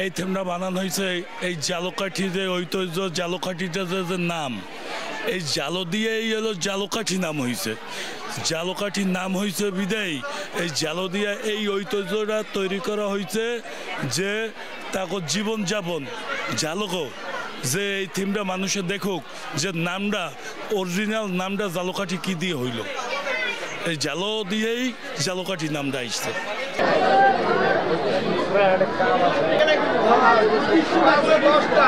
এই থিমটা বানানো হয়েছে এই জালকাঠি যে ঐতিহ্য জালকাঠিটা যে নাম এই জালো দিয়েই হলো জালকাঠি নাম হয়েছে। জালকাঠির নাম হয়েছে বিদায় এই জালো দিয়ে এই ঐতিহ্যটা তৈরি করা হয়েছে যে তাকে জীবনযাপন জালক যে এই থিমটা মানুষে দেখুক যে নামটা অরিজিনাল নামটা জালকাঠি কি দিয়ে হইল এই জালো দিয়েই জালকাঠি নামটা আসছে। Desta